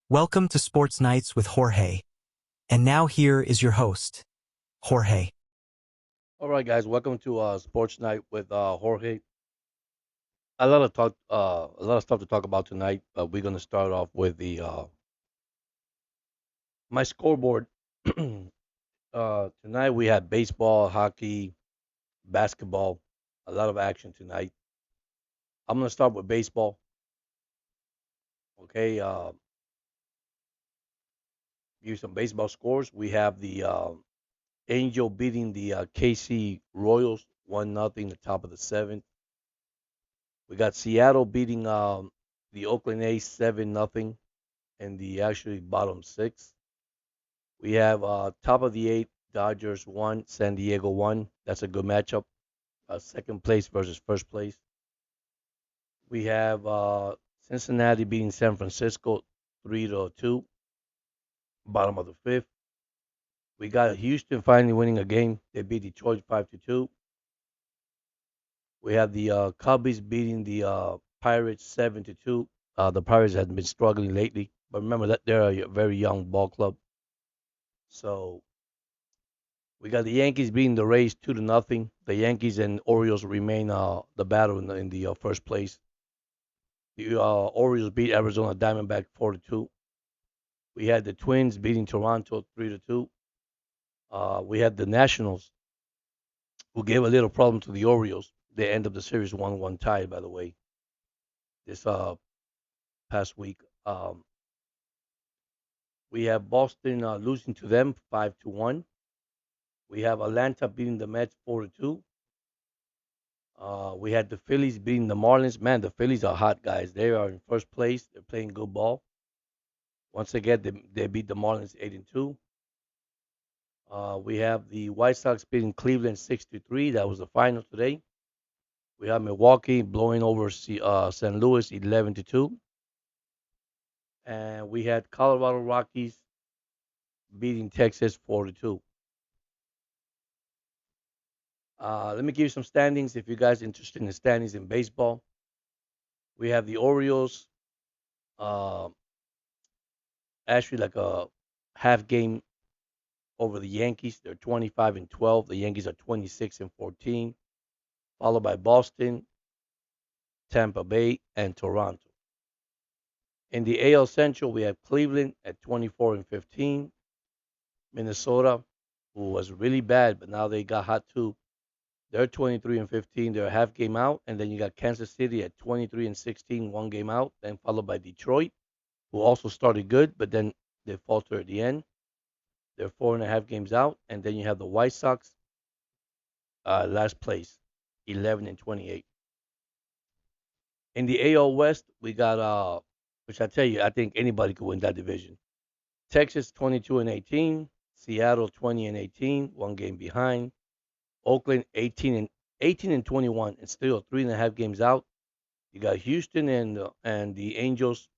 Welcome to Sports Nights with Jorge. And now here is your host, Jorge. All right, guys, welcome to Sports Night with Jorge. A lot of stuff to talk about tonight. But we're gonna start off with the my scoreboard. Tonight we had baseball, hockey, basketball, a lot of action tonight. I'm gonna start with baseball. Okay, give you some baseball scores. We have the Angel beating the KC Royals 1-0, the top of the seventh. We got Seattle beating the Oakland A's 7-0 in the actually bottom six. We have top of the eighth, Dodgers 1, San Diego 1. That's a good matchup. Second place versus first place. We have Cincinnati beating San Francisco 3-2, bottom of the fifth. We got Houston finally winning a game. They beat Detroit 5-2. We have the Cubbies beating the Pirates 7-2. The Pirates have been struggling lately, but remember that they're a very young ball club. So we got the Yankees beating the Rays 2-0. The Yankees and Orioles remain the battle in the first place. The Orioles beat Arizona Diamondback 4-2. We had the Twins beating Toronto 3-2. We had the Nationals who gave a little problem to the Orioles. They end up the series 1-1 tied, by the way, this past week. We have Boston losing to them 5-1. We have Atlanta beating the Mets 4-2. We had the Phillies beating the Marlins. Man, the Phillies are hot, guys. They are in first place. They're playing good ball. Once again, they beat the Marlins 8-2. We have the White Sox beating Cleveland 6-3. That was the final today. We have Milwaukee blowing over St. Louis 11-2. And we had Colorado Rockies beating Texas 4-2. Let me give you some standings if you guys are interested in the standings in baseball. We have the Orioles uh, actually like a half game over the Yankees. They're 25-12. The Yankees are 26-14, followed by Boston, Tampa Bay, and Toronto. In the AL Central, we have Cleveland at 24-15, Minnesota, who was really bad, but now they got hot too. They're 23-15. They're a half game out, and then you got Kansas City at 23-16, one game out, then followed by Detroit, who also started good, but then they falter at the end. They're 4.5 games out, and then you have the White Sox, last place, 11-28. In the AL West, we got which I tell you, I think anybody could win that division. Texas 22-18, Seattle 20-18, one game behind. Oakland 18-21, and still 3.5 games out. You got Houston and the Angels.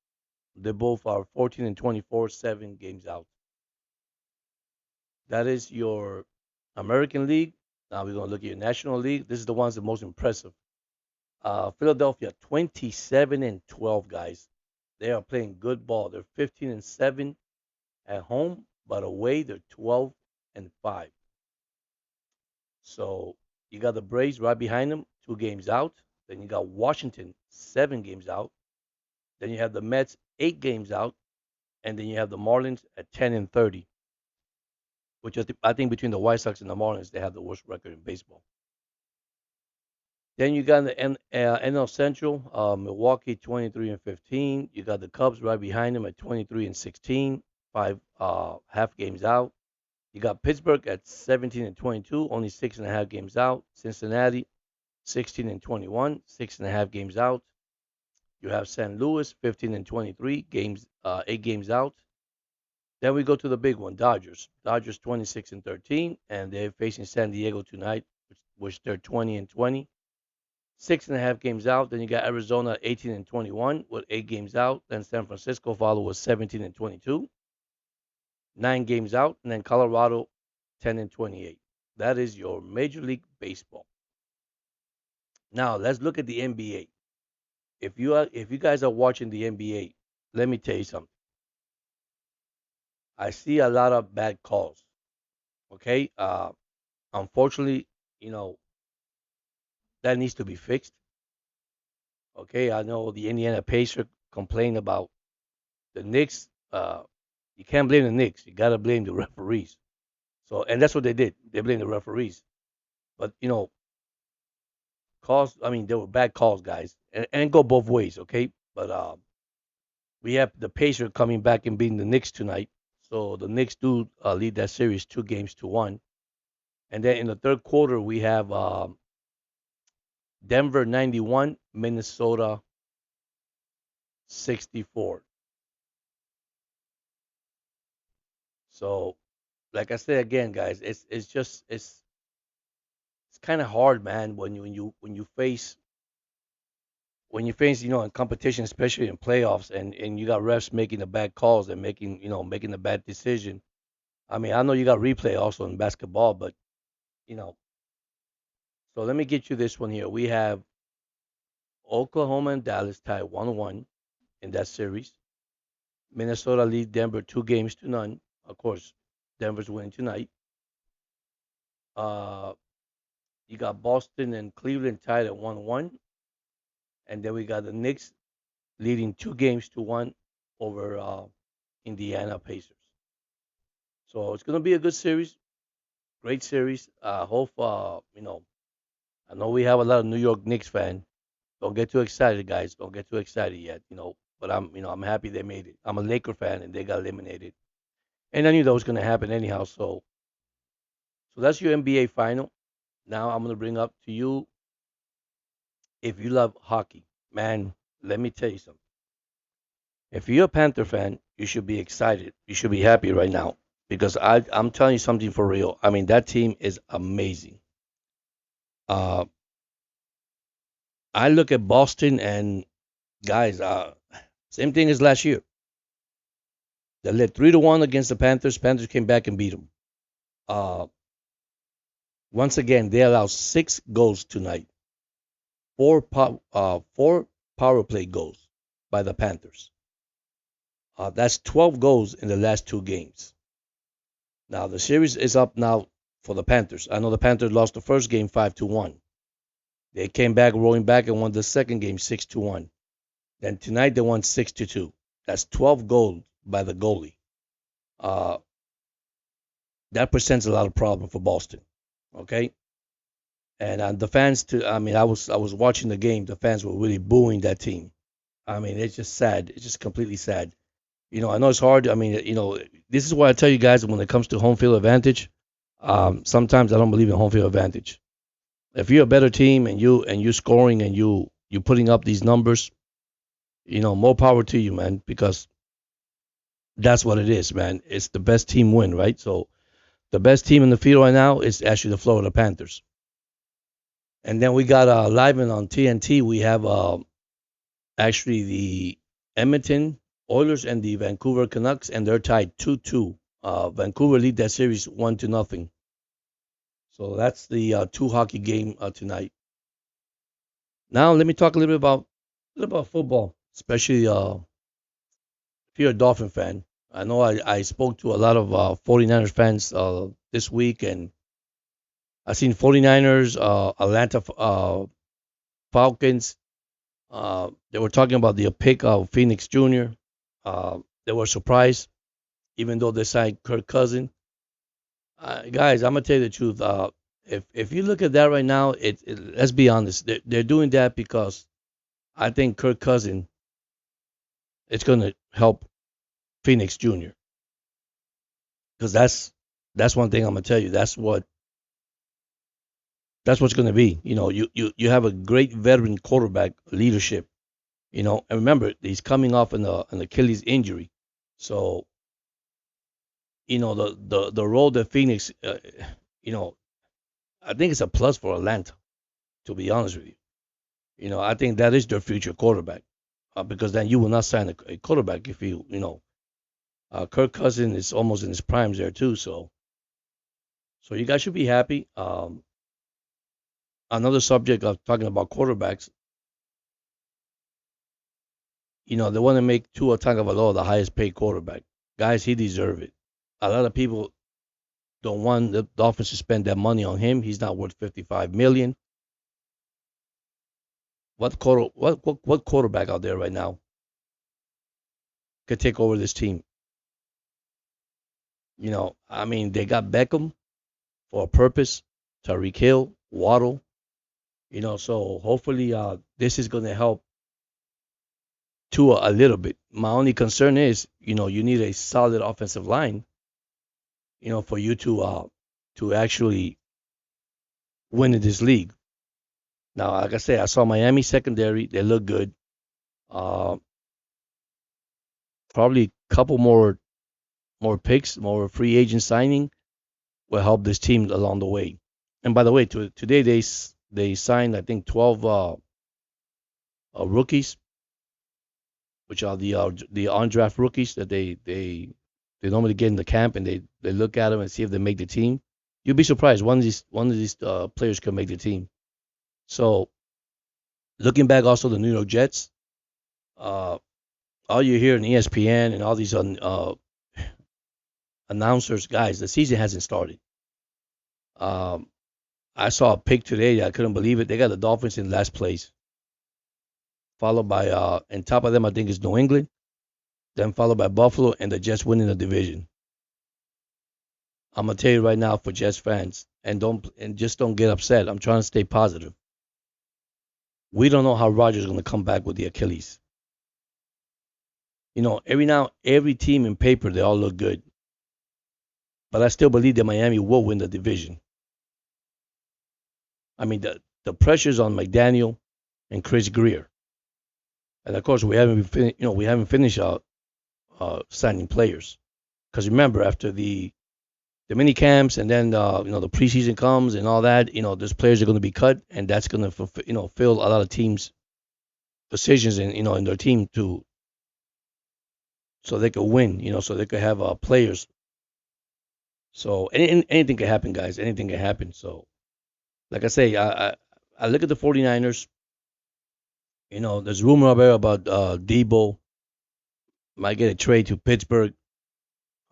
They both are 14-24, 7 games out. That is your American League. Now we're gonna look at your National League. This is the ones that most impressive. Philadelphia 27-12, guys. They are playing good ball. They're 15-7 at home, but away they're 12-5. So you got the Braves right behind them, 2 games out. Then you got Washington 7 games out. Then you have the Mets 8 games out, and then you have the Marlins at 10-30, which is I think between the White Sox and the Marlins they have the worst record in baseball. Then you got the NL Central, Milwaukee 23-15. You got the Cubs right behind them at 23-16, 5 half games out. You got Pittsburgh at 17-22, only 6.5 games out. Cincinnati 16-21, 6.5 games out. You have St. Louis 15-23, 8 games out. Then we go to the big one, Dodgers. Dodgers 26-13, and they're facing San Diego tonight, which they're 20-20. 6.5 games out. Then you got Arizona 18-21 with 8 games out. Then San Francisco follow with 17-22, 9 games out, and then Colorado 10-28. That is your Major League Baseball. Now let's look at the NBA. If you guys are watching the NBA, let me tell you something. I see a lot of bad calls. Okay, unfortunately, you know that needs to be fixed. Okay, I know the Indiana Pacers complain about the Knicks. You can't blame the Knicks. You gotta blame the referees. So, and that's what they did. They blamed the referees. But calls. I mean, there were bad calls, guys, and go both ways. Okay, but we have the Pacers coming back and beating the Knicks tonight. So the Knicks do lead that series 2 games to 1. And then in the third quarter, we have Denver 91, Minnesota 64. So, like I said again, guys, it's kind of hard, man, when you face in competition, especially in playoffs, and you got refs making the bad calls and making the bad decision. I mean, I know you got replay also in basketball, but you know. So let me get you this one here. We have Oklahoma and Dallas tied 1-1 in that series. Minnesota lead Denver 2 games to none. Of course, Denver's winning tonight. Uh, you got Boston and Cleveland tied at 1-1, and then we got the Knicks leading 2 games to 1 over Indiana Pacers. So it's gonna be a good series, great series. Hope I know we have a lot of New York Knicks fans. Don't get too excited, guys. Don't get too excited yet. But I'm happy they made it. I'm a Laker fan and they got eliminated, and I knew that was gonna happen anyhow. So that's your NBA final. Now I'm gonna bring up to you, if you love hockey, man. Let me tell you something. If you're a Panther fan, you should be excited. You should be happy right now because I'm telling you something for real. I mean, that team is amazing. Uh, I look at Boston and guys, same thing as last year. They led 3-1 against the Panthers. Panthers came back and beat them. Uh, Once again, they allowed 6 goals tonight. Four power play goals by the Panthers. That's 12 goals in the last 2 games. Now the series is up now for the Panthers. I know the Panthers lost the first game 5-1. They came back rolling back and won the second game 6-1. Then tonight they won 6-2. That's 12 goals by the goalie. Uh, that presents a lot of problem for Boston. Okay, and the fans too. I mean, I was watching the game. The fans were really booing that team. I mean, it's just sad. It's just completely sad. I know it's hard. I mean, this is why I tell you guys when it comes to home field advantage. Sometimes I don't believe in home field advantage. If you're a better team and you scoring and you putting up these numbers, more power to you, man, because that's what it is, man. It's the best team win, right? So the best team in the field right now is actually the Florida Panthers. And then we got live and on TNT. We have actually the Edmonton Oilers and the Vancouver Canucks, and they're tied 2-2. Vancouver lead that series 1-0. So that's the two hockey game tonight. Now let me talk a little bit about football, especially if you're a Dolphin fan. I know I spoke to a lot of 49ers fans this week, and I've seen 49ers, Atlanta Falcons. They were talking about the pick of Phoenix Jr. They were surprised, even though they signed Kirk Cousins. Guys, I'm gonna tell you the truth. If you look at that right now, let's be honest, they're doing that because I think Kirk Cousins is gonna help Phoenix Jr. Because that's one thing I'm gonna tell you. That's what's gonna be. You have a great veteran quarterback leadership. And remember he's coming off an Achilles injury, so the role that Phoenix, you know, I think it's a plus for Atlanta. To be honest with you, I think that is their future quarterback, because then you will not sign a quarterback if Kirk Cousins is almost in his primes there too. So you guys should be happy. Another subject of talking about quarterbacks, they want to make Tua Tagovailoa the highest paid quarterback. Guys, he deserves it. A lot of people don't want the Dolphins to spend that money on him. He's not worth 55 million. What quarterback out there right now could take over this team? I mean, they got Beckham for a purpose. Tyreek Hill, Waddle. So hopefully this is going to help Tua a little bit. My only concern is, you need a solid offensive line, for you to actually win in this league. Now, like I said, I saw Miami secondary; they look good. Uh, Probably a couple more picks, more free agent signing will help this team along the way. And by the way, today they signed I think 12 rookies, which are the undrafted rookies that they normally get in the camp, and they look at them and see if they make the team. You'd be surprised one of these players could make the team. So looking back, also the New York Jets, uh, all you hear in ESPN and all these announcers, guys, the season hasn't started. Um, I saw a pick today that I couldn't believe it. They got the Dolphins in last place, followed by and top of them I think is New England, then followed by Buffalo and the Jets winning the division. I'm gonna tell you right now for Jets fans, and just don't get upset. I'm trying to stay positive. We don't know how Rodgers is gonna come back with the Achilles. Every team in paper they all look good, but I still believe that Miami will win the division. I mean the pressure's on McDaniel and Chris Greer, and of course we haven't finished signing players, because remember after the mini camps, and then the preseason comes and all that. Those players are going to be cut, and that's going to fill a lot of teams' positions in their team to so they could win. So they could have players. So anything can happen, guys. Anything can happen. So like I say, I look at the 49ers. There's rumor about Debo might get a trade to Pittsburgh.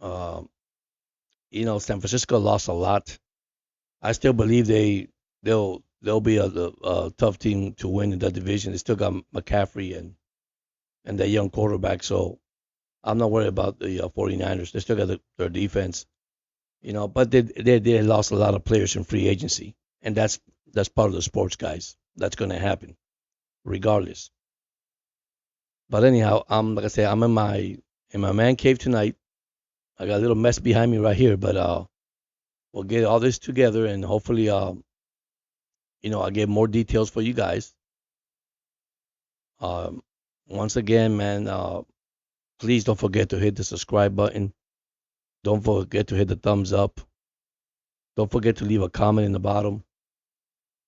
Um, San Francisco lost a lot. I still believe they'll be a tough team to win in that division. They still got McCaffrey and that young quarterback, so I'm not worried about the 49ers. They still got their defense, but they lost a lot of players in free agency, and that's part of the sports, guys. That's going to happen regardless. But anyhow, like I said, I'm in my man cave tonight. I got a little mess behind me right here, but we'll get all this together, and hopefully I'll get more details for you guys. Um, Once again, man, please don't forget to hit the subscribe button. Don't forget to hit the thumbs up. Don't forget to leave a comment in the bottom.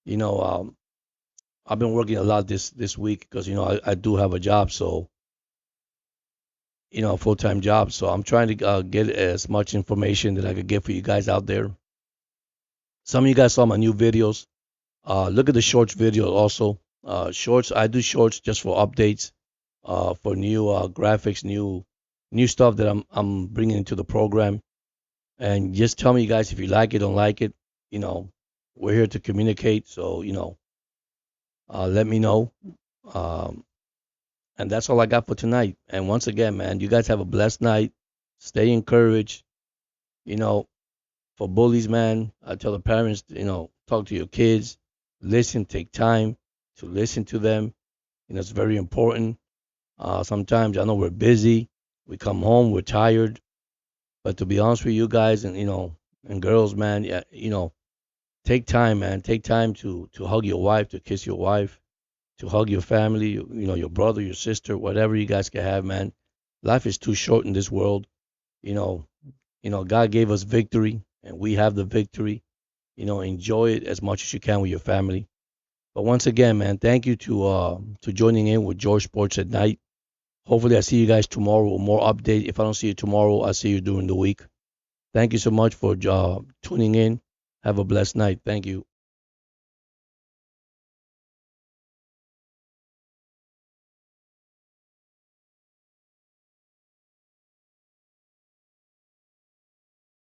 You know, I've been working a lot this week because I do have a job, so a full-time job. So I'm trying to get as much information that I could get for you guys out there. Some of you guys saw my new videos. Look at the shorts video also. Shorts, I do shorts just for updates, for new graphics, new stuff that I'm bringing into the program. And just tell me, you guys, if you like it, don't like it. We're here to communicate. So let me know. Um, and that's all I got for tonight. And once again, man, you guys have a blessed night. Stay encouraged. You know, for bullies, man, I tell the parents, talk to your kids, listen, take time to listen to them. It's very important. Sometimes I know we're busy. We come home, we're tired. But to be honest with you guys and girls, man, yeah, take time, man. Take time to hug your wife, to kiss your wife, to hug your family, your brother, your sister, whatever you guys can have, man. Life is too short in this world. You know, God gave us victory, and we have the victory. Enjoy it as much as you can with your family. But once again, man, thank you to joining in with George Sports at Night. Hopefully, I see you guys tomorrow with more update. If I don't see you tomorrow, I'll see you during the week. Thank you so much for tuning in. Have a blessed night. Thank you.